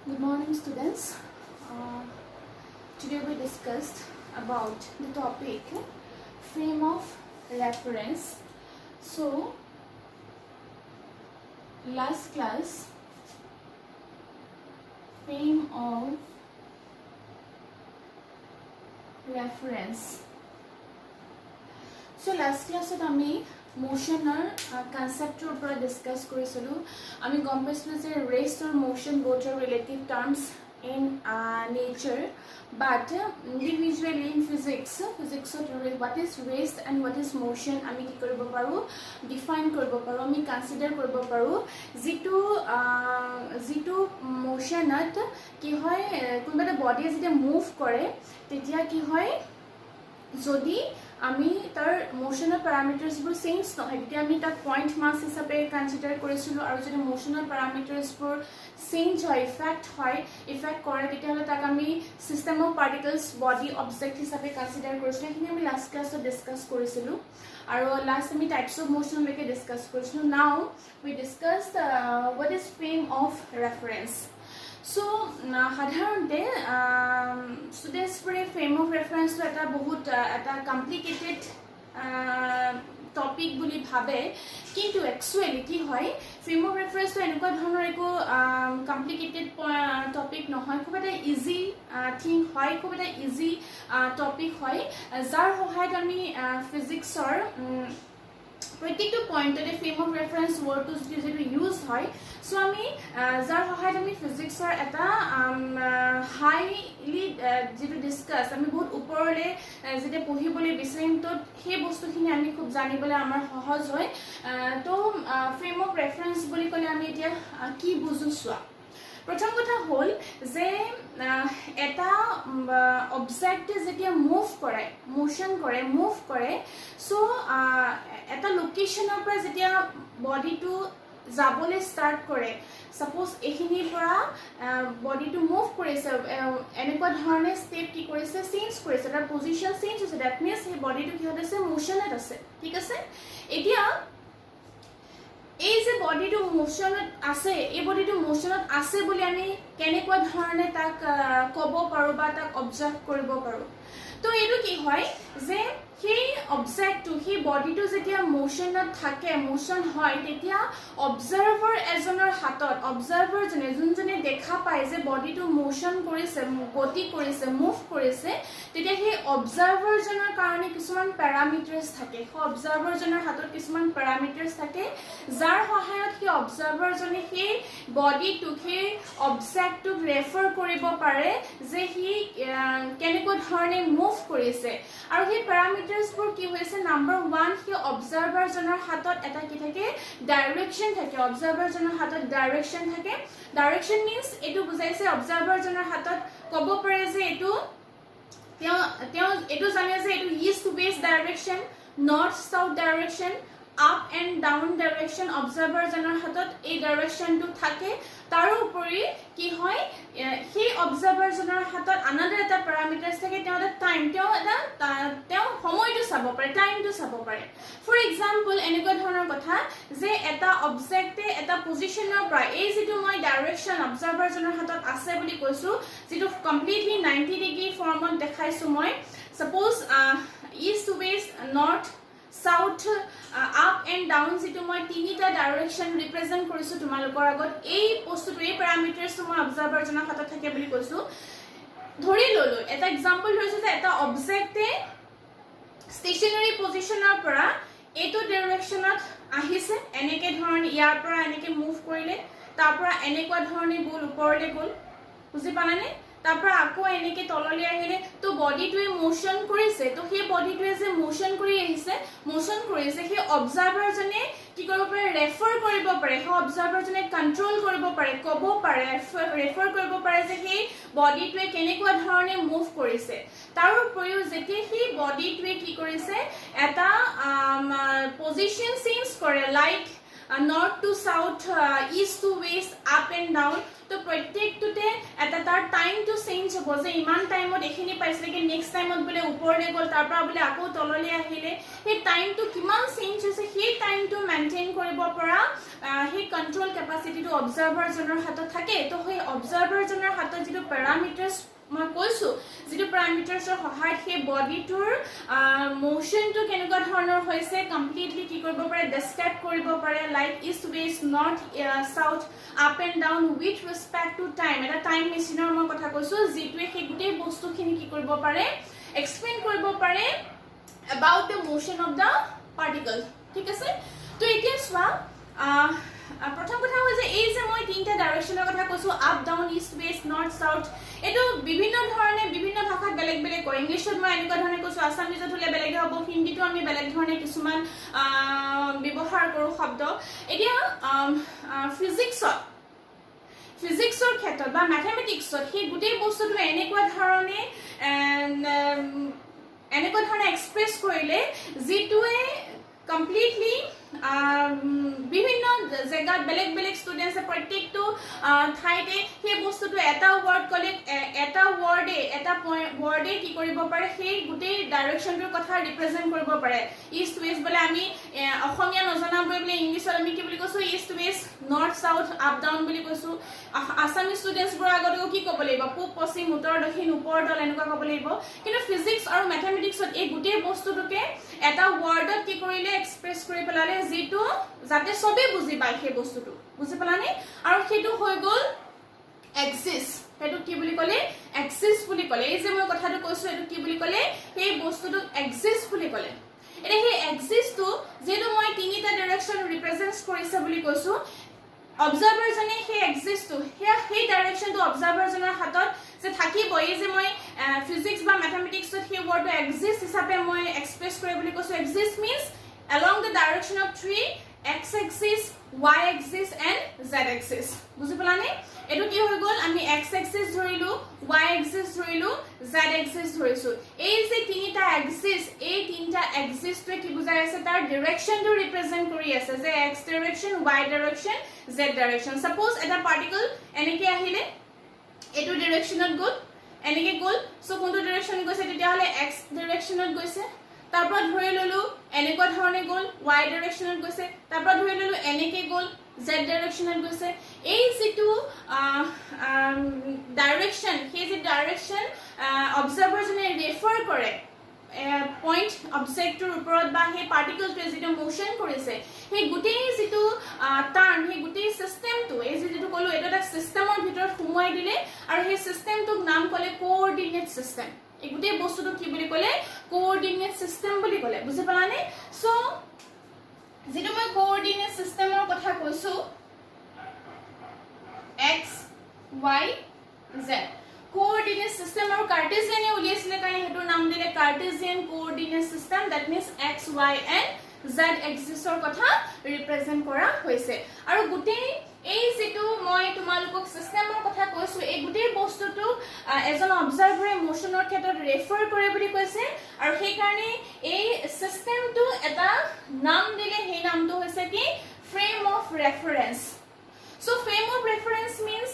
Good morning, students. Today we discussed about the topic frame of reference. So, last class, frame of reference. So, last class we motioner concept discuss koriছিলোঁ আমি গম পাইছিলোঁ যে rest or motion both are relative terms in nature but individually in physics what is rest and what is motion আমি কি কৰিব পাৰো define কৰিব পাৰো আমি consider কৰিব পাৰো যিটো motionত কি হয় কোনোবা এটা body যেতিয়া move কৰে তেতিয়া কি হয় যদি আমি তাৰ মোশনাল প্যাৰামিটাৰছবোৰ চেঞ্জ নহয় তেতিয়া আমি তাক পইণ্ট মাছ হিচাপে কনসিডাৰ কৰিছিলোঁ আৰু যদি মোশনাল প্যাৰামিটাৰছবোৰ চেঞ্জ হয় ইফেক্ট কৰে তেতিয়াহ'লে তাক আমি system of particles body object হিচাপে কনসিডাৰ কৰিছিলোঁ সেইখিনি আমি লাষ্ট ক্লাছত ডিসকাস কৰিছিলোঁ আৰু লাষ্ট আমি টাইপছ অফ মোশনলৈকে ডিসকাস কৰিছিলোঁ now we discussed what is frame of reference. So, সাধাৰণতে students for a frame of reference to এটা বহুত এটা complicated topic বুলি ভাবে কিন্তু actually কি হয় frame of reference to এনেকুৱা ধৰণৰ একো complicated topic নহয় খুব এটা easy thing হয় খুব এটা easy topic হয় যাৰ সহায়ত আমি physicsৰ প্ৰত্যেকটো পইণ্টতে ফ্ৰেম অফ ৰেফাৰেন্স ওয়াৰ্ডটো যেটো ইউজ হয় সো আমি যাৰ সহায়ত আমি ফিজিক্সৰ এটা হাইলি যেটো ডিসকাস আমি বহুত ওপৰলে যেতে পঢ়িবলৈ বিচাৰিম তো সেই বস্তুখিনি আমি খুব জানিবলৈ আমাৰ সহজ হয় তো ফ্ৰেম অফ ৰেফাৰেন্স বুলি ক'লে আমি এতিয়া কি বুজো চোৱা প্ৰথম কথা হল যে এটা অবজেক্ট যেতিয়া মুভ কৰে সো এটা লোকেশনৰ পৰা যেতিয়া বডিটো যাবলৈ ষ্টাৰ্ট কৰে সাপোজ এখিনিৰ পৰা বডিটো মুভ কৰিছে এনেকুৱা ধৰণে স্টেপ কি কৰিছে চেঞ্জ কৰিছে তাৰ পজিশন চেঞ্জ হৈছে দ্যাট মিন্স এই বডিটো কি হৈছে মোশনত আছে ঠিক আছে এতিয়া এই যে বডিটো মোশনত আছে এই বডিটো মোশনত আছে বুলি আমি কেনেকুৱা ধৰণে তাক ক'ব পাৰো বা তাক অবজাৰ্ভ কৰিব পাৰো তো এটো কি হয় যে সেই অবজেক্টটো সেই বডিটো যেতিয়া মোশনত থাকে মোশন হয় তেতিয়া অবজাৰ্ভাৰ এজনৰ হাতত অবজাৰ্ভাৰ জনে যোনজনে দেখা পায় যে বডিটো মোশন কৰিছে গতি কৰিছে মুভ কৰিছে তেতিয়া সেই অবজাৰ্ভাৰ জনৰ কাৰণে কিছুমান প্যাৰামিটাৰছ থাকে সেই অবজাৰ্ভাৰ জনৰ হাতত কিছুমান প্যাৰামিটাৰছ থাকে যাৰ সহায়ত সেই অবজাৰ্ভাৰ জনে সেই বডিটো সেই অবজেক্টটোক ৰেফাৰ কৰিব পাৰে যে হি কেনেকুৱা ধৰণে মুভ কৰিছে আৰু সেই প্যাৰামিটাৰছবোৰ কি হৈছে নাম্বাৰ 1 সেই অবজাৰ্ভাৰ জনৰ হাতত এটা কি থাকে ডাইৰেকচন থাকে অবজাৰ্ভাৰ জনৰ হাতত ডাইৰেকচন মিন্স এটো বুজাইছে অবজাৰ্ভাৰ জনৰ হাতত ক'ব পাৰে যে এটো তেওঁ এটো জানে যে এটো east west direction north south direction up and down direction observer জনৰ হাতত এই ডাইৰেকচনটো থাকে তাৰ উপৰি কি হয় সেই অবজাৰ্ভাৰ জনৰ হাতত আনাদাৰ এটা প্যাৰামিটাৰছ থাকে তেওঁ টাইম তেওঁ সময়টো চাব পাৰে টাইমটো চাব পাৰে ফৰ এক্সাম্পল এনেকুৱা ধৰণৰ কথা যে এটা অবজেক্টে এটা পজিশনৰ পৰা এই যেটো মই ডাইৰেকচন অবজাৰ্ভাৰ জনৰ হাতত আছে বুলি কৈছো যেটো কমপ্লিটলি 90 ডিগ্ৰী ফৰ্মত দেখাইছো মই suppose east west north south up and down যেটো মই তিনিটা ডাইৰেকচন ৰিপ্ৰেজেন্ট কৰিছো তোমালোকৰ আগত এই বস্তুটো এই প্যাৰামিটাৰছ মই অবজাৰ্ভাৰ জনৰ হাতত থাকে বুলি কৈছো ধৰি ললো এটা এক্সাম্পল হৈছে যে এটা অবজেক্টে ষ্টেচনাৰী পজিশনৰ পৰা এইটো ডাইৰেকচনত আহিছে এনেকে ধৰণে ইয়াৰ পৰা এনেকে মুভ কৰিলে তাৰ পৰা এনেকুৱা ধৰণে গল ওপৰলে গল বুজি পালানে তাৰ পৰা আকৌ এনেকে তললৈ আহিলে তো বডিটোৱে মোশন কৰিছে তো সেই বডিটোৱে যে মোশন কৰিছে সেই অবজাৰ্ভাৰ জনে কি কৰিব পাৰে ৰেফাৰ কৰিব পাৰে সেই অবজাৰ্ভাৰ জনে কন্ট্ৰোল কৰিব পাৰে ক'ব পাৰে ৰেফাৰ কৰিব পাৰে যে সেই বডিটোৱে কেনেকুৱা ধৰণে মুভ কৰিছে তাৰ উপৰিও যেতিয়া সেই বডিটোৱে কি কৰিছে এটা পজিশন চেঞ্জ কৰে like north to south east to west up and down তো প্ৰত্যেকটোতে এটা তাৰ টাইম টু চেঞ্জ হ'ব যে ইমান টাইমত এখিনি পাইছিলে কি নেক্সট টাইমত বোলে ওপৰলৈ গ'ল তাৰ পৰা বোলে আকৌ তললৈ আহিলে সেই টাইমটো কিমান চেঞ্জ হৈছে সেই টাইমটো মেইনটেইন কৰিব পৰা সেই কন্ট্ৰোল কেপাচিটিটো অবজাৰ্ভাৰজনৰ হাতত থাকে তো সেই অবজাৰ্ভাৰজনৰ হাতত যিটো পেৰামিটাৰ্ছ মই কৈছো যেটো প্যাৰামিটাৰছৰ সহায়ত সেই বডিটোৰ মোশনটো কেনেকুৱা ধৰণৰ হৈছে কমপ্লিটলি কি কৰিব পাৰে ডেসক্ৰাইব কৰিব পাৰে like east west north south up and down with respect to time এটা টাইম মেচিনৰ মই কথা কৈছো যেটোৱে সেই গোটেই বস্তুখিনি কি কৰিব পাৰে এক্সপ্লেইন কৰিব পাৰে about the motion of the particle ঠিক আছে তো এতিয়া সোৱা প্ৰথম কথা হ'ল যে এই যে মই তিনটা ডাইৰেকচনৰ কথা কৈছো up down east west north south এটো বিভিন্ন ধৰণে বিভিন্ন ভাষাত বেলেগ বেলেগ কয় ইংলিশত মই এনেকুৱা ধৰণে কৈছো আসামিজত হলে বেলেগ হ'ব হিন্দীটো আমি বেলেগ ধৰণে কিছুমান ব্যৱহাৰ কৰো শব্দ এতিয়া ফিজিক্সৰ ক্ষেত্ৰত বা ম্যাথমেটিক্সত সেই গোটেই বস্তুটো এনেকুৱা ধৰণে এক্সপ্ৰেছ কৰিলে যেটোৱে কমপ্লিটলি বিভিন্ন জায়গাত বেলেগ বেলেগ স্টুডেন্টস প্ৰত্যেকটো ঠাইতে সেই বস্তুটো এটা ওয়াৰ্ড কলে এটা ওয়াৰ্ডে কি কৰিব পাৰে সেই গোটেই ডাইৰেকচনটোৰ কথা ৰিপ্ৰেজেন্ট কৰিব পাৰে ইষ্ট ওয়েষ্ট বলে আমি অসমীয়া নজনা বলে ইংলিশত আমি কি বুলি কৈছো east west north south up down বুলি কৈছো আসামি স্টুডেন্টস বোৰ আগতে কি ক'ব লাগিব পূব পশ্চিম উত্তৰ দক্ষিণ ওপৰ তল এনেকুৱা ক'ব লাগিব কিন্তু ফিজিক্স আৰু ম্যাথমেটিক্সত এই গোটেই বস্তুটোকে এটা ওয়াৰ্ডত কি কৰিলে এক্সপ্ৰেছ কৰি পেলালে যেটো যাতে সবে বুজি পায় সেই বস্তুটো বুজি পেলানে আৰু সেইটো হৈ গল এক্সিস হেতু কি বুলি কলে এক্সিস বুলি কলে এই যে মই কথাটো কৈছো এটো কি বুলি কলে সেই বস্তুটো এক্সিস বুলি কলে এটা সেই এক্সিসটো যেটো মই তিনিটা ডাইৰেকচন ৰিপ্ৰেজেন্টস কৰিছে বুলি কৈছো অবজাৰ্ভাৰ জনে সেই এক্সিসটো সেই ডাইৰেকচনটো অবজাৰ্ভাৰ জনৰ হাতত যে থাকিব এই যে মই ফিজিক্স বা ম্যাথমেটিক্সত সেই ওয়াৰ্ডটো এক্সিস হিচাপে মই এক্সপ্ৰেছ কৰে বুলি কৈছো axis means along the direction of 3 x axis y axis and z axis বুজি পেলানে এটো কি হৈ গল আমি x axis ধৰিলো y axis ধৰিলো z axis ধৰিছো এই যে তিনিটা axis এই তিনিটা axis টো কি বুজাই আছে তাৰ ডাইৰেকচন টো ৰিপ্ৰেজেন্ট কৰি আছে যে x direction y direction z direction suppose এটা পাৰ্টিকল এনেকে আহিলে এটো ডাইৰেকচনত গল এনেকে গল সো কোনটো ডাইৰেকচন গৈছে তেতিয়া হলে x ডাইৰেকচনত গৈছে তাৰপৰ ধৰে ললো এনেকুৱা ধৰণে গল y ডাইৰেকচনত গৈছে তাৰপৰ ধৰে ললো এনেকে গল z ডাইৰেকচনত গৈছে এই যেটো ডাইৰেকচন সেই যে ডাইৰেকচন অবজাৰ্ভাৰ জনে ৰেফাৰ কৰে পয়েন্ট অবজেক্টৰ ওপৰত বা সেই পাৰ্টিকলটোৱে যেটো মোশন কৰিছে সেই গোটেই যেটো টাৰ্ন সেই গোটেই সিস্টেমটো এই যেটো কলো এটা সিস্টেমৰ ভিতৰত সুমুৱাই দিলে আৰু সেই সিস্টেমটোক নাম কলে কোঅৰ্ডিনেট সিস্টেম এই গোটেই বস্তুটো কি বুলি কলে কোঅৰ্ডিনেট সিস্টেম বুলি কলে বুজি পালানে সো যেটো মই কোঅৰ্ডিনেট সিস্টেমৰ কথা কৈছো x y z coordinate system আৰু কাৰ্টেছিয়ানে উলিয়াইছিলে কাৰণে হেতৰ নাম দিলে Cartesian coordinate system that means x y and z এক্সিসৰ কথা ৰিপ্ৰেজেন্ট কৰা হৈছে আৰু গোটেই এই যেটো মই তোমালোকক সিস্টেমৰ কথা কৈছো এই গোটেই বস্তুটো এজন অবজাৰ্ভাৰে মোশনৰ ক্ষেত্ৰত ৰেফাৰ কৰে বুলি কৈছে আৰু সেই কাৰণে এই সিস্টেমটো এটা নাম দিলে সেই নামটো হৈছে কি frame of reference so frame of reference means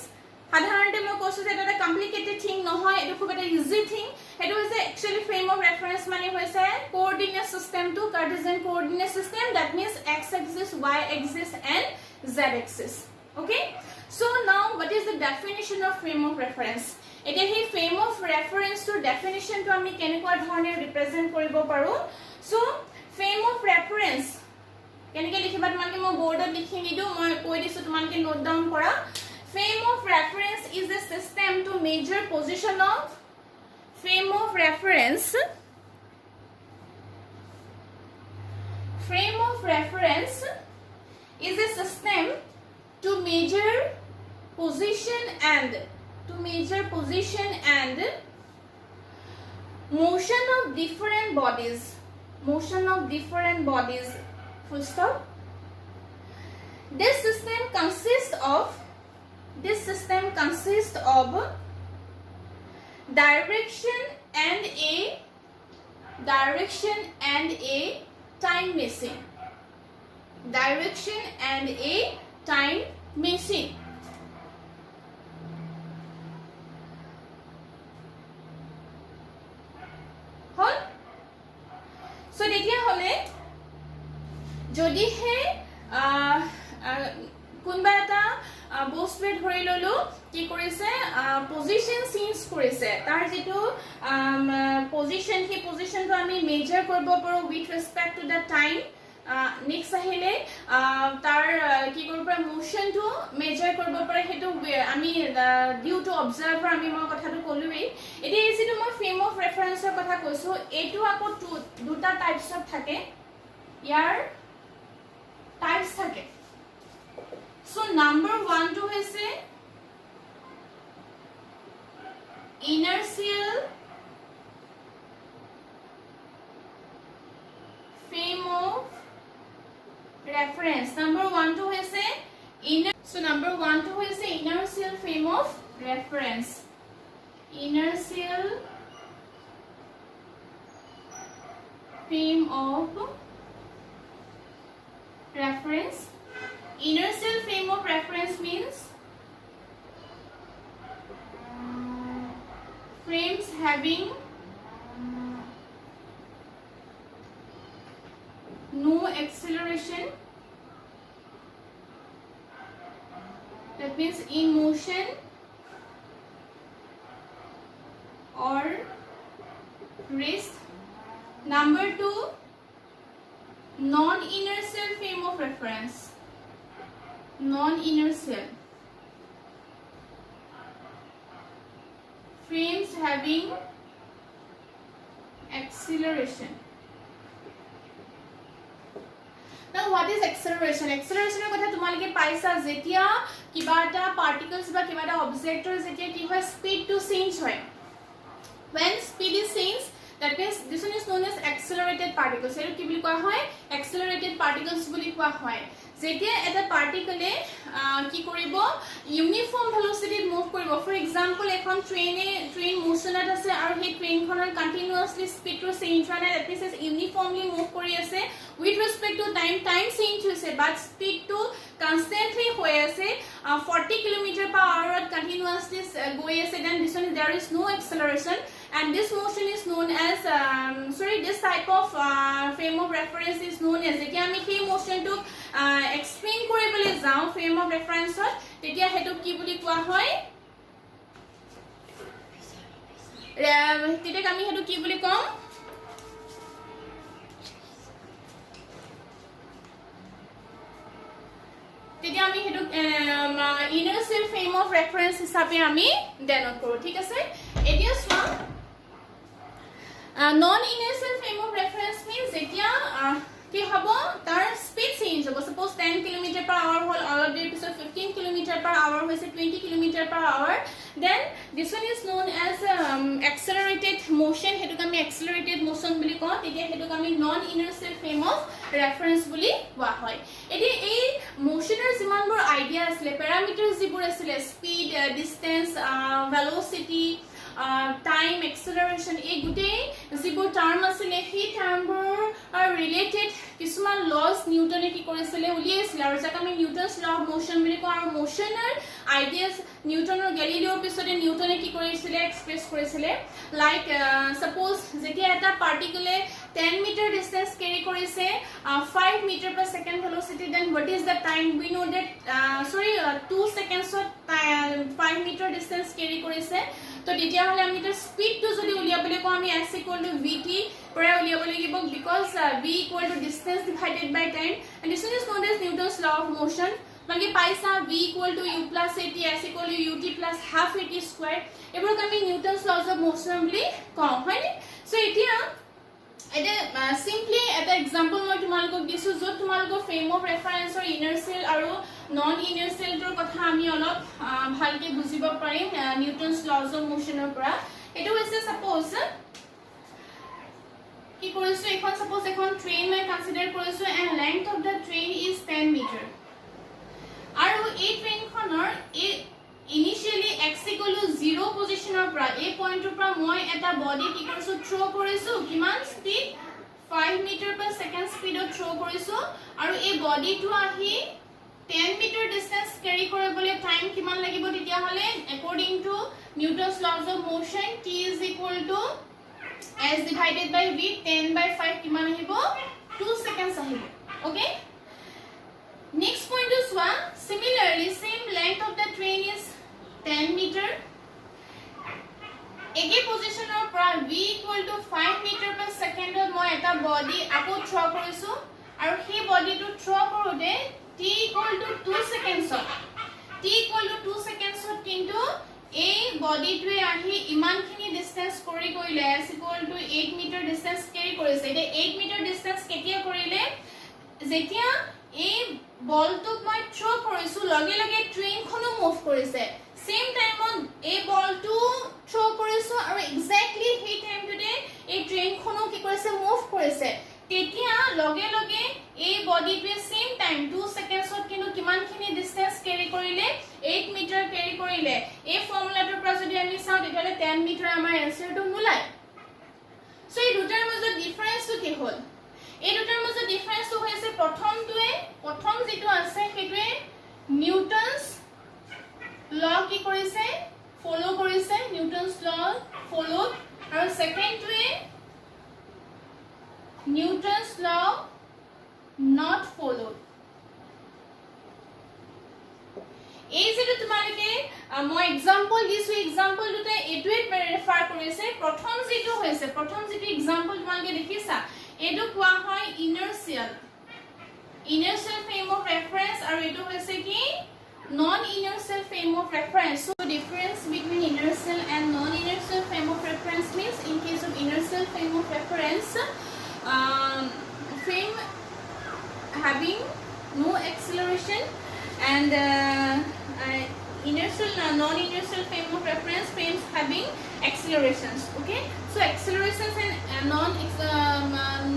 সাধাৰণতে মই কৈছো যে এটা কমপ্লিকেটেড থিং নহয় এটো খুব এটা ইজি থিং হেতু হৈছে একচুয়ালি ফ্ৰেম অফ ৰেফাৰেন্স মানে হৈছে কোঅৰ্ডিনেট সিস্টেমটো cartesian coordinate system that means x axis y axis and z axis okay so now what is the definition of frame of reference এটা হে frame of reference to definition to আমি কেনেকুৱা ধৰণে represent কৰিব পাৰো so frame of reference কেনেকৈ লিখিবা তোমালোকে মই বোৰ্ডত লিখি নিদু মই কৈ দিছো তোমালোকে নোট ডাউন কৰা frame of reference is a system to measure position of frame of reference is a system to measure position and motion of different bodies full stop this system consists of direction and a time machine যদিহে কোনবা এটা বস্তুৱে ধৰি ললো কি কৰিছে position change কৰিছে তাৰ যেটো পজিশন সেই পজিশনটো আমি মেজাৰ কৰিব পাৰো with respect to the time next আহিলে তাৰ কি কৰিব পাৰা মোশনটো মেজাৰ কৰিব পাৰা হেতু আমি ডিউ টু অবজাৰ্ভাৰ আমি মই কথাটো কলোৱেই এতিয়া এই যেটো মই ফ্ৰেম অফ ৰেফাৰেন্সৰ কথা কৈছো এটো আকৌ দুটা টাইপছ অফ থাকে ইয়াৰ টাইপছ থাকে So number 1 to is inertial frame of reference. Number 1 to is number 1 to is inertial frame of reference. Inertial frame of reference. Inertial frame of reference means frames having no acceleration, that means in motion or rest. Number 2, non-inertial frame of reference. Non-inertial frames having acceleration. Now what is acceleration? Acceleration er kotha tumalike paisa jetia kiba eta particles ba kiba eta objector jetia ki hoy speed to change hoy. When speed is changed, that means this one is known as accelerated particles. Eto ki boli koa hoy accelerated particles boli koa hoy. যেতিয়া এটা পার্টিকলে কি কৰিব uniform ভেলোসিটিত move কৰিব for example এখন train মোশনত আছে আৰু সেই ট্ৰেইনখনৰ continuously স্পীডটো চেঞ্জ হোৱা নাই দ্যাট মিন্স ইউনিফৰ্মলি মুভ কৰি আছে with respect to time change হৈছে বাট স্পীডটো কনস্ট্যান্টলি হৈ আছে 40 km/h কন্টিনিউয়াসলি গৈ আছে then this one there is no acceleration and this motion is known as this type of frame of reference is known as যেতিয়া আমি সেই মোশনটো explain কৰিবলৈ যাও frame of reference তেতিয়া হেতু কি বুলি কোৱা হয় তেতিয়া আমি হেতু কি বুলি কম তেতিয়া আমি হেতু inertial frame of reference হিচাপে আমি ডেনোট কৰো ঠিক আছে এতিয়া চোৱা non-inertial frame of reference means যেতিয়া কি হব তাৰ স্পীড চেঞ্জ হ'ব suppose 10 km/h হল অলপ দেৰি পিছত 15 km/h হৈছে 20 km/h then this one is known as accelerated motion Hetuk আমি accelerated motion বুলি কওঁ তেতিয়া হেতুক আমি non-inertial frame of reference বুলি কোৱা হয় এতিয়া এই মোশনৰ যিমানবোৰ আইডিয়া আছিল প্যাৰামিটাৰছ যিবোৰ আছিল স্পীড ডিসটেন্স ভেলোসিটি টাইম এক্সেলাৰেশন এই গুটে যিবোৰ টাৰ্ম আছিল সেই টাৰ্মবোৰ ৰিলেটেড কিছুমান লস নিউটনে কি কৰিছিল উলিয়াইছিল আৰু যাক আমি নিউটনছ ল অফ মোশন বুলি কওঁ আৰু মোশনৰ আইডিয়াস নিউটনৰ গ্যালিলিওৰ পিছতে নিউটনে কি কৰিছিল এক্সপ্ৰেছ কৰিছিল লাইক সাপোজ যেতিয়া এটা পাৰ্টিকলে 10 meter distance carry কৰিছে 5 meter per second velocity then what is the time we know that 2 seconds 5 meter distance carry কৰিছে তো তেতিয়া হলে আমি তাৰ স্পীডটো যদি উলিয়াবলৈ কওঁ আমি s = vt পৰা উলিয়াব লাগিব because v = distance divided by time and this is known as Newton's law of motion মানে পাইছা v = u + at s = ut + half at square এবোৰ আমি Newton's laws of motion বুলি কওঁ হয়নে সো এতিয়া এটা সিম্পলি এটা এক্সাম্পল মই তোমালোকক দিছো যত তোমালোকৰ ফ্ৰেম অফ ৰেফাৰেন্স অৰ ইনাৰ্চিয়েল আৰু নন ইনাৰ্চিয়েলৰ কথা আমি অলপ ভালকে বুজিব পাৰিম নিউটনছ লজ অফ মোশনৰ পৰা এটো হৈছে সাপোজ কি কৰিছো এখন সাপোজ এখন ট্ৰেইন মই কনসিডাৰ কৰিছো and length of the train is 10 metre আৰু এই ট্ৰেইনখনৰ initially x = 0 পজিশনৰ পৰা এই পইণ্টৰ পৰা মই এটা বডি কি কৰিছো থ্ৰো কৰিছো কিমান স্পীড 5 মিটাৰ per second স্পীডত থ্ৰো কৰিছো আৰু এই বডিটো আহি 10 মিটাৰ ডিসটেন্স ক্যাৰি কৰিবলৈ টাইম কিমান লাগিব তেতিয়া হলে according to Newton's laws of motion t = s divided by v 10/5 কিমান আহিব 2 seconds আহিব okay Next point is one. Similarly, same length of the train is 10 meter. Ege position or v equal to 5 meter per second moi eta body ako throw korisu aru he body to throw korude t equal to 2 seconds t equal to 2 seconds kintu a body to ahi iman khini distance kori koile s equal to 8 meter distance carry korise ede 8 meter distance ketia korile jetia a ball to moi throw korisu lage lage train khono move korise same time on a ball to throw korisu aru exactly he time today a train khono ki korise move korise tetia lage lage a body to same time 2 seconds ot kinu kiman khini distance carry korile 8 meter carry korile a formula to pra jodi ami sao detale 10 meter amar answer to nulai so ei dutar mojo difference to ki hol ei dutar mojo difference to hoise prothom jitu ase ketue Newton's law ki korise follow korise Newton's law followed aru second to Newton's law not followed এই যেটো তোমালকে মই example দিছো example দুটা এটুৱে refer কৰিছে প্ৰথম যেটো example তোমালকে দেখিছা এটো কোৱা হয় ইনাৰ্শিয়াল frame of reference আৰু এটো হৈছে কি non inertial frame of reference so difference between inertial and non inertial frame of reference means in case of inertial frame of reference frame having no acceleration and inertial non inertial frame of reference frames having accelerations okay so accelerations and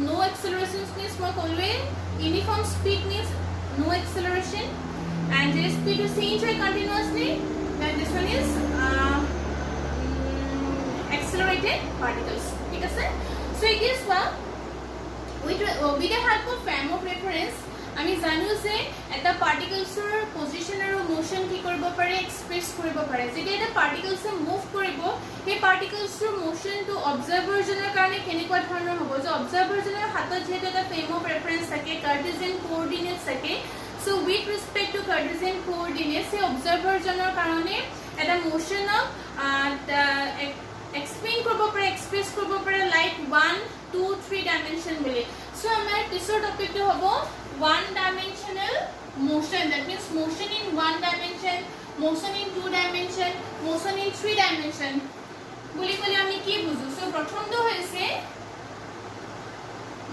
no accelerations means what always uniform speed means no acceleration and the speed is changed continuously then this one is accelerated particles ঠিক আছে so it is what with the help of frame of reference আমি জানো যে এটা পাৰ্টিকলসৰ position আৰু motion কি কৰিব পাৰে এক্সপ্ৰেস কৰিব পাৰে যেতিয়া এটা পাৰ্টিকলস মুভ কৰিব সেই পাৰ্টিকলসৰ মোশন টু অবজাৰ্ভাৰ জনৰ কাৰণে কেনেকুৱা ধৰণৰ হ'ব যে অবজাৰ্ভাৰ জনৰ হাতত যেটা এটা ফ্ৰেম অফ ৰেফাৰেন্স থাকে কাৰ্টেছিয়ান কোঅৰ্ডিনেটস থাকে so with respect two Cartesian কোঅৰ্ডিনেটস এই অবজাৰ্ভাৰ জনৰ কাৰণে এটা motion of explain korbo pare express korbo pare like 1 2 3 dimension bole so amar pisor topic to hobo one dimensional motion that means motion in one dimension motion in two dimension motion in three dimension boli boli ami ki buzu so prothom to hoise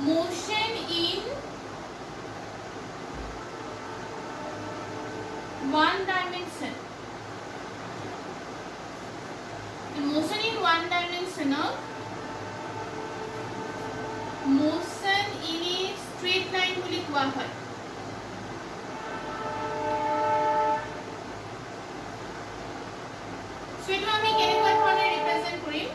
motion in one dimension motion in one dimensional motion in a straight line বুলি কোৱা হয় সেটো আমি কেনেকুৱা ধৰণে represent কৰিম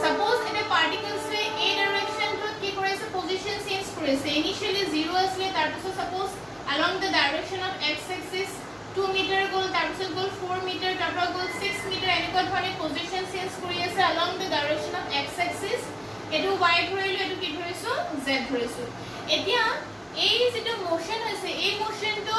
suppose এটা পাৰ্টিকলস এ direction two কি কৰিছে পজিশন চেঞ্জ কৰিছে ইনিশিয়ালি 0 আছিল তাৰপিছত suppose along the direction of x axis 2 meter goal তাৰপিছত goal 4 meter তাৰপৰা goal 6 meter এনেকুৱা ধৰণে পজিশন চেঞ্জ কৰি আছে along the direction of x axis এটো y ধৰিলো এটো কি ধৰিছো z ধৰিছো এতিয়া এই যেটো মোশন হৈছে এই মোশনটো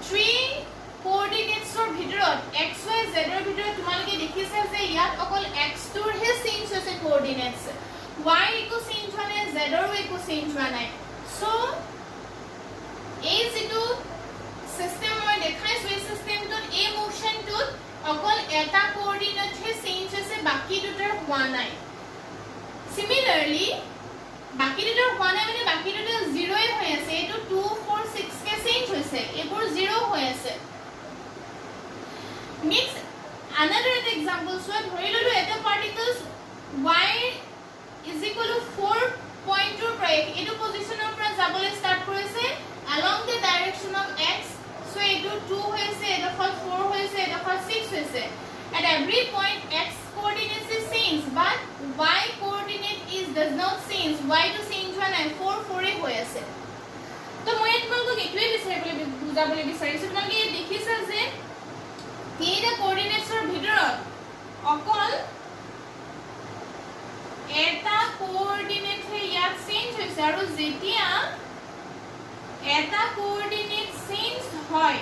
3 কোঅৰ্ডিনেটছৰ ভিতৰত x y z ৰ ভিতৰত তোমালোকে দেখিছা যে ইয়াত অকল x টোৰ হে চেঞ্জ হৈছে কোঅৰ্ডিনেটছ y একো চেঞ্জ হোৱা নাই z ৰ একো চেঞ্জ হোৱা নাই সো এই যেটো সিস্টেম মই দেখাইছো এই সিস্টেমটোত এই মোশনটোত অকল এটা কোঅৰ্ডিনেট হে চেঞ্জ হৈছে বাকি দুটাৰ হোৱা নাই সিমিলাৰলি বাকি দুটাৰ হোৱা নাই মানে বাকি দুটা 0 এ হৈ আছে এটো 2 4 6 কে চেঞ্জ হৈছে এবোৰ 0 হৈ আছে next another example so ধৰি ললো এটা পাৰ্টিকলস y is equal to 4.2 প্ৰায় এটো পজিশনৰ পৰা যাবলৈ ষ্টাৰ্ট কৰিছে along the direction of x so eto 2 hoise edokot 4 hoise edokot 6 hoise at every point x coordinate is same but y coordinate is does not change y to change one and 4 4 e hoise to moi তোমালোকক এটোই বিচাৰিবলৈ বুজাবলৈ বিচাৰিছো তোমালোকে দেখিছা যে তিনিটা কোঅৰ্ডিনেটছৰ ভিতৰত অকল এটা কোঅৰ্ডিনেট হে ইয়াত পাথ চেঞ্জ হৈছে আৰু যেতিয়া এটা কোঅৰ্ডিনেট চেঞ্জ হয়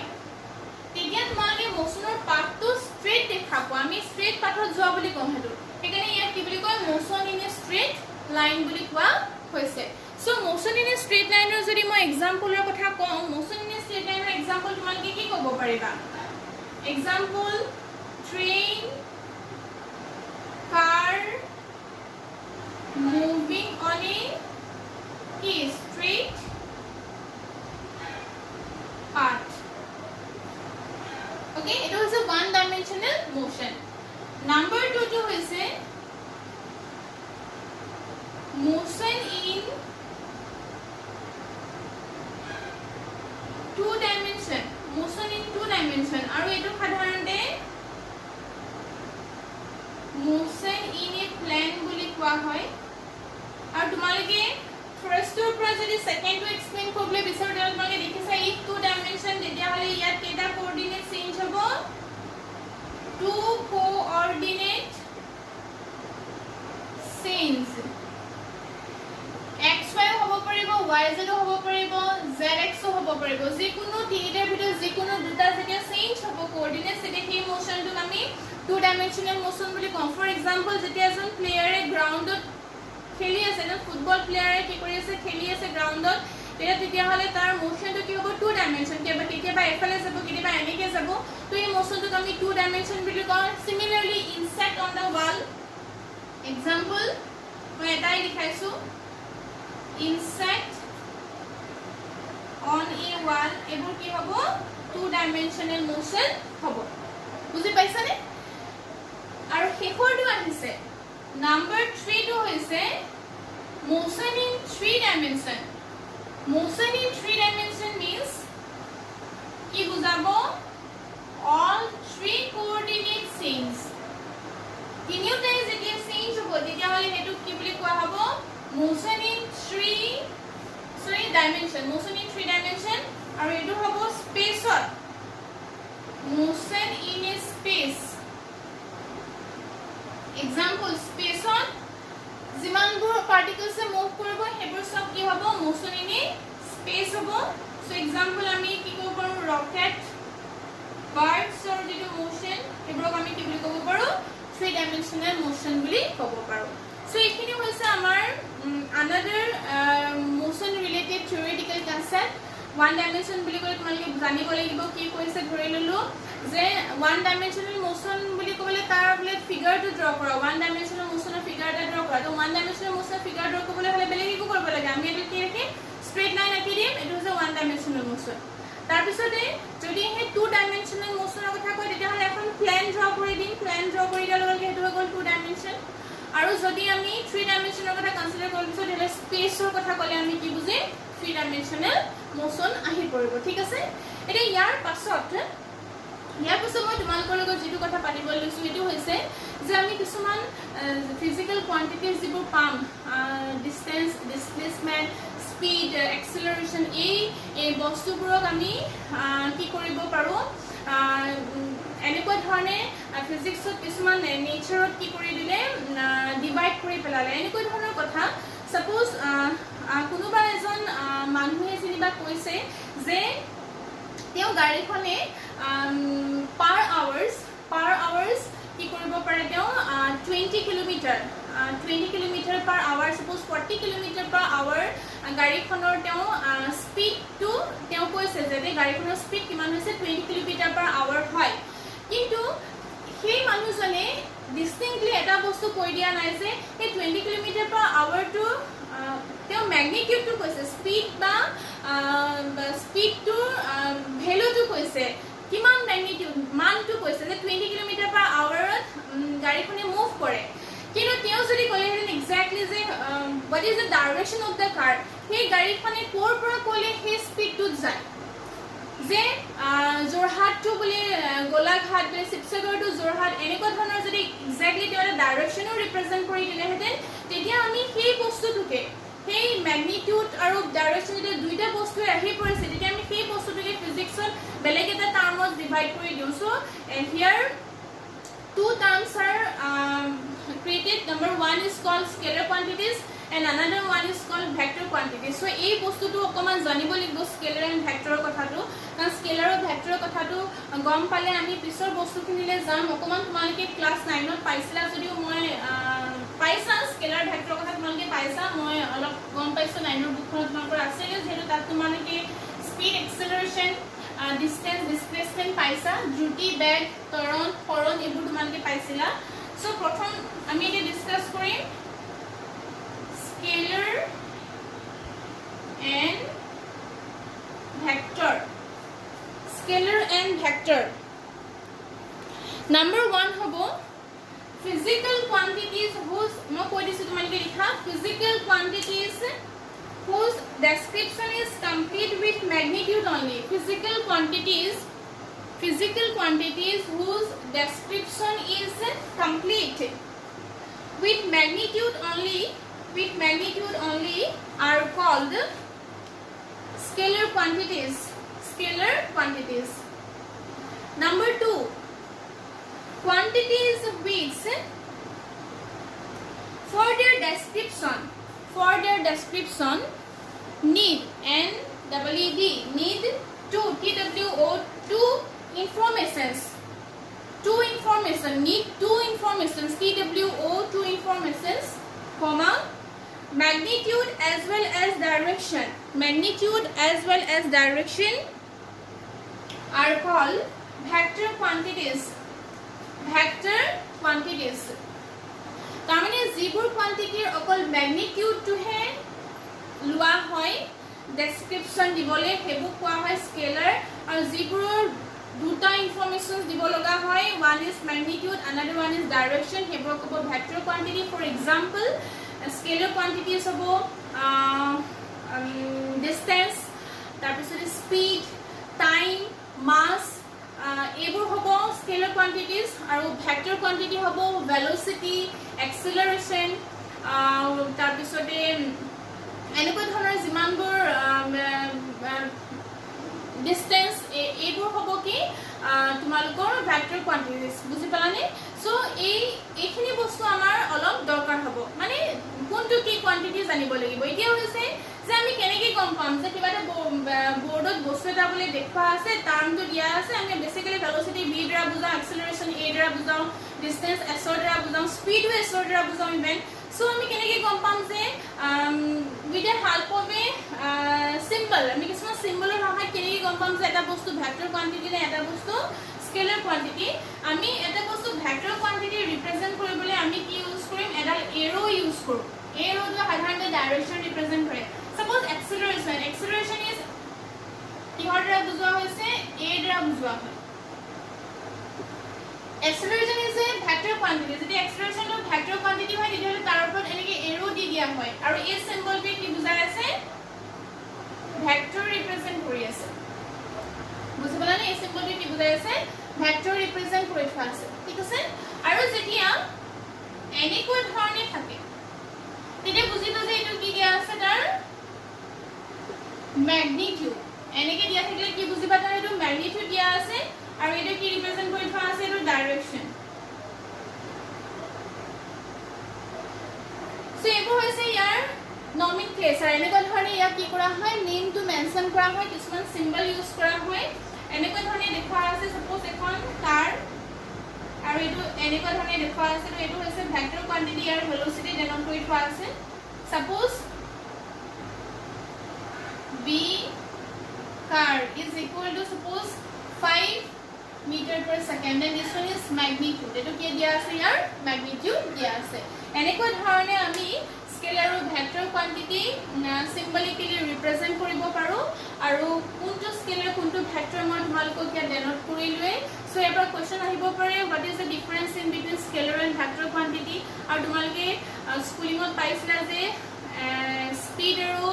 তেতিয়া তোমালোকে মোচনৰ পাথটো ষ্ট্ৰেট দেখা পোৱা আমি ষ্ট্ৰেট পাথত যোৱা বুলি কওঁ হেতু সেইকাৰণে ইয়াক কি বুলি কয় মোচন ইন এ ষ্ট্ৰেট লাইন বুলি কোৱা হৈছে সো মোচন ইন এ ষ্ট্ৰেট লাইনৰ যদি মই এক্সাম্পলৰ কথা কওঁ মোচন ইন এ ষ্ট্ৰেট লাইনৰ এক্সাম্পল তোমালোকে কি ক'ব পাৰিবা example train car moving on a straight path okay it was a one dimensional motion number 2 to is a motion in two dimension আৰু এটো সাধাৰণতে motion in a plane বুলি কোৱা হয় আৰু তোমালোকে ফাৰ্ষ্টৰ পৰা যদি সেকেন্ড টু এক্সপ্লেইন কৰিবলৈ বিচাৰো তেতিয়াহ'লে তোমালোকে দেখিছা এই টু ডাইমেনশন তেতিয়াহ'লে ইয়াত কেইটা কোঅৰ্ডিনেট চেঞ্জ হ'ব টু কোঅৰ্ডিনেট চেঞ্জ xy হ'ব পাৰিব yz হ'ব পাৰিব zx হ'ব পাৰিব যিকোনো তিনিটাৰ ভিতৰত যিকোনো দুটা যেতিয়া চেঞ্জ হ'ব কোঅৰ্ডিনেট তেতিয়া সেই মোচনটো আমি টু ডাইমেনশনাল মোশন বুলি কওঁ ফৰ এক্সাম্পল যেতিয়া এজন প্লেয়াৰে গ্ৰাউণ্ডত খেলি আছে না ফুটবল প্লেয়াৰে কি কৰি আছে খেলি আছে গ্ৰাউণ্ডত তেতিয়া হলে তাৰ মোশনটো কি হ'ব টু ডাইমেনশন কেতিয়াবা এফালে যাব কেতিয়াবা এনেকে যাব তো এই মোশনটোক আমি টু ডাইমেনশন বুলি কওঁ similarly insect on the wall example মই এটাই দেখাইছো ইনসেক্ট অন এ ওয়াল এবোৰ কি হ'ব টু ডাইমেনশনাল মোশন হ'ব বুজি পাইছানে আৰু শেষৰটো আহিছে নাম্বাৰ 3 টো হৈছে motion in 3 dimension motion in 3 dimension means কি বুজাব all 3 coordinate change তিনিওটাই যেতিয়া চেঞ্জ হ'ব তেতিয়াহ'লে হেতু কি বুলি কোৱা হ'ব motion in 3 dimension motion in 3 dimension আৰু এটো হ'ব স্পেসত motion in a space example space on যিমানবোৰ পাৰ্টিকলস মুভ কৰিব হেবোৰ সব কি হ'ব মোশন ইন এ স্পেস হ'ব সো एग्जांपल আমি কি ক'ব পাৰো ৰকেট বাৰ্ডছ অৰ যেটো মোশন হেবোৰ আমি কি বুলি ক'ব পাৰো 3 ডাইমেনশনাল মোশন বুলি ক'ব পাৰো সো এইখিনি হৈছে আমাৰ another motion related theoretical concept one dimension বুলি ক'লে তোমালোকে জানিব লাগিব কি কৈছে ধৰি ললো যে one dimensional motion বুলি ক'লে তাৰ বোলে ফিগাৰটো ড্ৰ কৰা one dimensional motionৰ ফিগাৰ এটা ড্ৰ কৰা তো one dimensional motionৰ ফিগাৰ ড্ৰ কৰিবলৈ হলে বেলেগ কি কৰিব লাগে আমি এটো কি ৰাখি স্ট্ৰেইট লাইন আঁকি দিম এটো হৈছে one dimensional motion তাৰ পিছতে যদি হে two dimensional motionৰ কথা কয় তেতিয়া হলে এখন প্লেন ড্ৰ কৰি দিম প্লেন ড্ৰ কৰি দিয়াৰ লগে লগে এটো হৈ গ'ল two dimension আৰু যদি আমি 3 ডাইমেনশনৰ কথা কনসিডাৰ কৰিছো তেলে স্পেসৰ কথা কলে আমি কি বুজি 3 ডাইমেনশনাল মোশন আহি পৰিব ঠিক আছে এটা ইয়াৰ পাছত মই তোমালোকৰ লগত যেটো কথা পাতিব লৈছো এটো হৈছে যে আমি কিছুমান ফিজিক্যাল কোয়ান্টিটিজ যিবোৰ পাম ডিসটেন্স ডিসপ্লেসমেন্ট স্পিড এক্সেলাৰেশন এই বস্তুবোৰক আমি কি কৰিব পাৰো এনেকুৱা ধৰণে ফিজিক্সত কিছুমান নেচাৰত কি কৰি দিলে ডিভাইড কৰি পেলালে এনেকুৱা ধৰণৰ কথা সাপোজ কোনোবা এজন মানুহে যেনিবা কৈছে যে তেওঁ গাড়ীখনে পাৰ আৱাৰ্স কি কৰিব পাৰে তেওঁ 20 kilometre per hour suppose 40 kilometre per hour গাড়ীখনৰ তেওঁ স্পিডটো তেওঁ কৈছে যে গাড়ীখনৰ স্পিড কিমান হৈছে 20 কিলোমিটাৰ পাৰ আৱাৰ হয় কিন্তু সেই মানুহজনে ডিস্টিংক্টলি এটা বস্তু কৈ দিয়া নাই যে এই 20 কিলোমিটাৰ পাৰ আৱাৰটো তেওঁ ম্যাগনিটিউডটো কৈছে স্পিড বা স্পিডটো ভ্যালুটো কৈছে কিমান ম্যাগনিটিউড মানটো কৈছে যে 20 কিলোমিটাৰ পাৰ আৱাৰত গাড়ীখনে মুভ কৰে কিন্তু তেওঁ যদি কলে হেন এক্স্যাক্টলি যে what is the direction of the car সেই গাড়ীখনে কোৰ পৰা কলে সেই স্পিডটো যায় যে জোৰহাট টু বুলি গোলাঘাট বুলি শিৱসাগৰ টু জোৰহাট এনেকুৱা ধৰণৰ যদি এক্স্যাক্টলি তেওঁৰ ডাইৰেকচনো ৰিপ্ৰেজেন্ট কৰি দিলে হেতেন তেতিয়া আমি সেই বস্তুটোকে সেই ম্যাগনিটিউড আৰু ডাইৰেকচন যদি দুইটা বস্তু আহি পৰিছে তেতিয়া আমি সেই বস্তুটোকে ফিজিক্সত বেলেগ এটা টাৰ্মত ডিভাইড কৰি দিও so here two terms are created number one is called scalar quantities and another one is called vector quantity. So এই বস্তুটো অকমান জানিব লাগিব স্কেলাৰ এণ্ড ভেক্টৰৰ কথাটো, কাৰণ স্কেলাৰ আৰু ভেক্টৰৰ কথাটো গম পালে আমি পিছৰ বস্তুখিনিলে যাম। অকমান তোমালোকে ক্লাছ 9ত পাইছিলা যদিও মই পাইছা স্কেলাৰ ভেক্টৰৰ কথা তোমালোকে পাইছা, মই অলপ গম পাইছোঁ 9ৰ বুকখনত তোমালোকৰ আছিলে, যিহেতু তাত তোমালোকে স্পীড, এক্সেলাৰেশ্যন, ডিষ্টেঞ্চ, ডিছপ্লেচমেণ্ট পাইছা, দ্ৰুতি, বেগ, ত্বৰণ, সৰণ এইবোৰ তোমালোকে পাইছিলা। চ' প্ৰথম আমি এতিয়া ডিছকাছ কৰিম scalar and vector. Scalar and vector. Number 1 hobo physical quantities whose mo koi dise tumaloke likha physical quantities whose description is complete with magnitude only. Physical quantities whose description is complete with magnitude only are called scalar quantities. Number 2, quantities which for their description need two informations, comma, magnitude as well as direction are called vector quantities. তাৰমানে যিবোৰ কোৱান্টিটিৰ অকল ম্যাগনিটিউডটোহে লোৱা হয় description দিবলৈ সেইবোৰ কোৱা হয় scalar, আৰু যিবোৰৰ দুটা ইনফৰমেশনস দিব লগা হয়, one is magnitude, another one is direction, সেইবোৰ ক'ব vector quantity. For example scalar quantities হ'ব ডিষ্টেন্স, তাৰপিছত স্পীড, টাইম, মাছ, এইবোৰ হ'ব স্কেলাৰ কোৱান্টিটিজ। আৰু ভেক্টৰ কোৱান্টিটি হ'ব ভেলোচিটি, এক্সেলাৰেশ্যন, তাৰপিছতে এনেকুৱা ধৰণৰ যিমানবোৰ ডিষ্টেন্স এইবোৰ হ'ব কি তোমালোকৰ ভেক্টৰ কোৱান্টিটিজ। বুজি পালানে? সো এইখিনি বস্তু আমাৰ অলপ দৰকাৰ হ'ব, মানে কোনটো কি কোৱান্টিটি জানিব লাগিব। এতিয়া হৈছে যে আমি কেনেকৈ গম পাম যে কিবা এটা বোৰ্ডত বস্তু এটা বুলি দেখুওৱা আছে, টাৰ্মটো দিয়া আছে, আমি বেছিকেলি ভেলোচিটি ভি দ্বাৰা বুজাওঁ, এক্সেলাৰেশ্যন এ দ্বাৰা বুজাওঁ, ডিষ্টেন্স এছৰ দ্বাৰা বুজাওঁ, স্পীডো এছৰ দ্বাৰা বুজাওঁ ইভেন। সো আমি কেনেকৈ গম পাম যে with the help of A symbol, আমি কিছুমান চিম্বলৰ সহায়ত কেনেকৈ গম পাম যে এটা বস্তু ভেক্টৰ কোৱান্টিটি নে এটা বস্তু স্কেলাৰ কোৱান্টিটি। আমি এটা বস্তু ভেক্টৰ কোৱান্টিটি ৰিপ্ৰেজেণ্ট কৰিবলৈ আমি কি ইউজ কৰিম, এডাল এৰো ইউজ কৰোঁ। এৰোটো সাধাৰণতে ডাইৰেকশ্যন ৰিপ্ৰেজেণ্ট কৰে। সাপোজ এক্সেলাৰেশ্যন ইজ কিহৰ দ্বাৰা বুজোৱা হৈছে, এ দ্বাৰা বুজোৱা হয়। এক্সেলাৰেশ্যন ইজ এ ভেক্টৰ কোৱান্টিটি। যদি এক্সেলাৰেশ্যনটো ভেক্টৰ কোৱান্টিটি হয় তেতিয়াহ'লে তাৰ ওপৰত এনেকৈ এৰো দি দিয়া হয়, আৰু এই চিম্বলটোৱে কি বুজাই আছে, ভেক্টৰ ৰিপ্ৰেজেণ্ট কৰি আছে। বুজি পালানে? এই চিম্বলটোৱে কি বুজাই আছে, ভেক্টৰ ৰিপ্ৰেজেণ্ট কৰি থোৱা আছে। ঠিক আছে? আৰু যেতিয়া এনেকুৱা ধৰণে থাকে তেতিয়া বুজিলো যে এইটো কি দিয়া আছে, তাৰ ম্যাগনিটিউড। এনেকৈ দিয়া থাকিলে কি বুজিবা, তাৰ এইটো ম্যাগনিটিউড দিয়া আছে, আৰু এইটো কি ৰিপ্ৰেজেণ্ট কৰি থোৱা আছে, এইটো ডাইৰেকশ্যন। সো এইবোৰ হৈছে ইয়াৰ নমিনক্লেচাৰ। এনেকুৱা ধৰণে ইয়াক কি কৰা হয়, নেমটো মেনশ্যন কৰা হয়, কিছুমান চিম্বল ইউজ কৰা হয়। এনেকুৱা ধৰণে দেখুওৱা আছে, সাপোজ এখন কাৰ, আৰু এইটো এনেকুৱা ধৰণে দেখুওৱা আছে, এইটো হৈছে ভেক্টৰ কোৱান্টিটি আৰু ভেলোচিটি ডেনট কৰি থোৱা আছে। Suppose v car is equal to suppose 5 meter per second, then this one is magnitude. এটো কি দিয়া আছে, ইয়াৰ magnitude দিয়া আছে। এনেকুৱা ধৰণে আমি স্কেলাৰ আৰু ভেক্টৰ কোৱান্টিটি সিম্বলিকলি ৰিপ্ৰেজেন্ট কৰিব পাৰো, আৰু কোনটো স্কেলাৰ কোনটো ভেক্টৰ মই তোমালোকক এতিয়া ডেনট কৰিলোৱে। সো এবাৰ কোৱেশ্চন আহিব পাৰে, what is the difference in between scalar and vector quantity. আৰু তোমালোকে স্কুলিঙত পাইছিলা যে স্পীড আৰু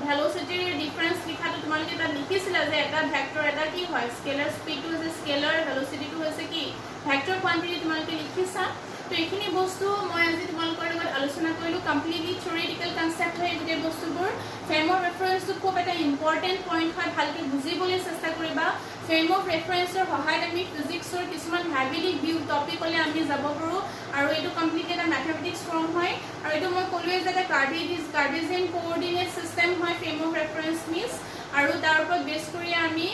ভেলোচিটিৰ ডিফাৰেন্স লিখাটো তোমালোকে তাত লিখিছিলা যে এটা ভেক্টৰ এটা কি হয়, স্কেলাৰ, স্পীডটো হৈছে স্কেলাৰ, ভেলোচিটিটো হৈছে কি ভেক্টৰ কোৱান্টিটি, তোমালোকে লিখিছা। তো এইখিনি বস্তু মই আজি তোমালোকৰ লগত আলোচনা কৰিলোঁ কমপ্লিটলি থিয়ৰিটিকেল কনচেপ্ট হয় গোটেই বস্তুবোৰ ফ্ৰেম অফ ৰেফাৰেন্সটো খুব এটা ইম্পৰ্টেণ্ট পইণ্ট হয় ভালকৈ বুজিবলৈ চেষ্টা কৰিবা ফ্ৰেম অফ ৰেফাৰেন্সৰ সহায়ত আমি ফিজিক্সৰ কিছুমান হেভিলি ভিউ টপিকলৈ আমি যাব পাৰোঁ আৰু এইটো কমপ্লিট এটা মেথমেটিক্স ফৰ্ম হয় আৰু এইটো মই ক'লোৱে যে এটা কাৰ্টেছিয়ান কোঅৰ্ডিনেট ছিষ্টেম হয় ফ্ৰেম অফ ৰেফাৰেন্স মিনছ আৰু তাৰ ওপৰত বেছ কৰি আমি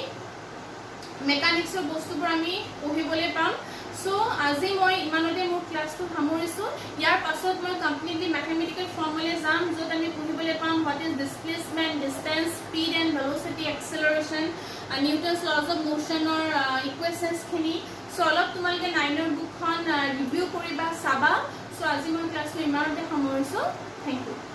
মেকানিক্সৰ বস্তুবোৰ আমি পঢ়িবলৈ পাম সো আজি মই ইমানতে মোৰ ক্লাছটো সামৰিছোঁ ইয়াৰ পাছত মই কমপ্লিটলি মেথমেটিকেল ফৰ্মলৈ যাম য'ত আমি পঢ়িবলৈ পাম what is displacement distance speed and velocity acceleration Newton's laws of মোশ্যনৰ ইকুৱেশ্যনছখিনি সো অলপ তোমালোকে 9ৰ বুকখন ৰিভিউ কৰিবা চাবা সো আজি মই ক্লাছটো ইমানতে সামৰিছোঁ থেংক ইউ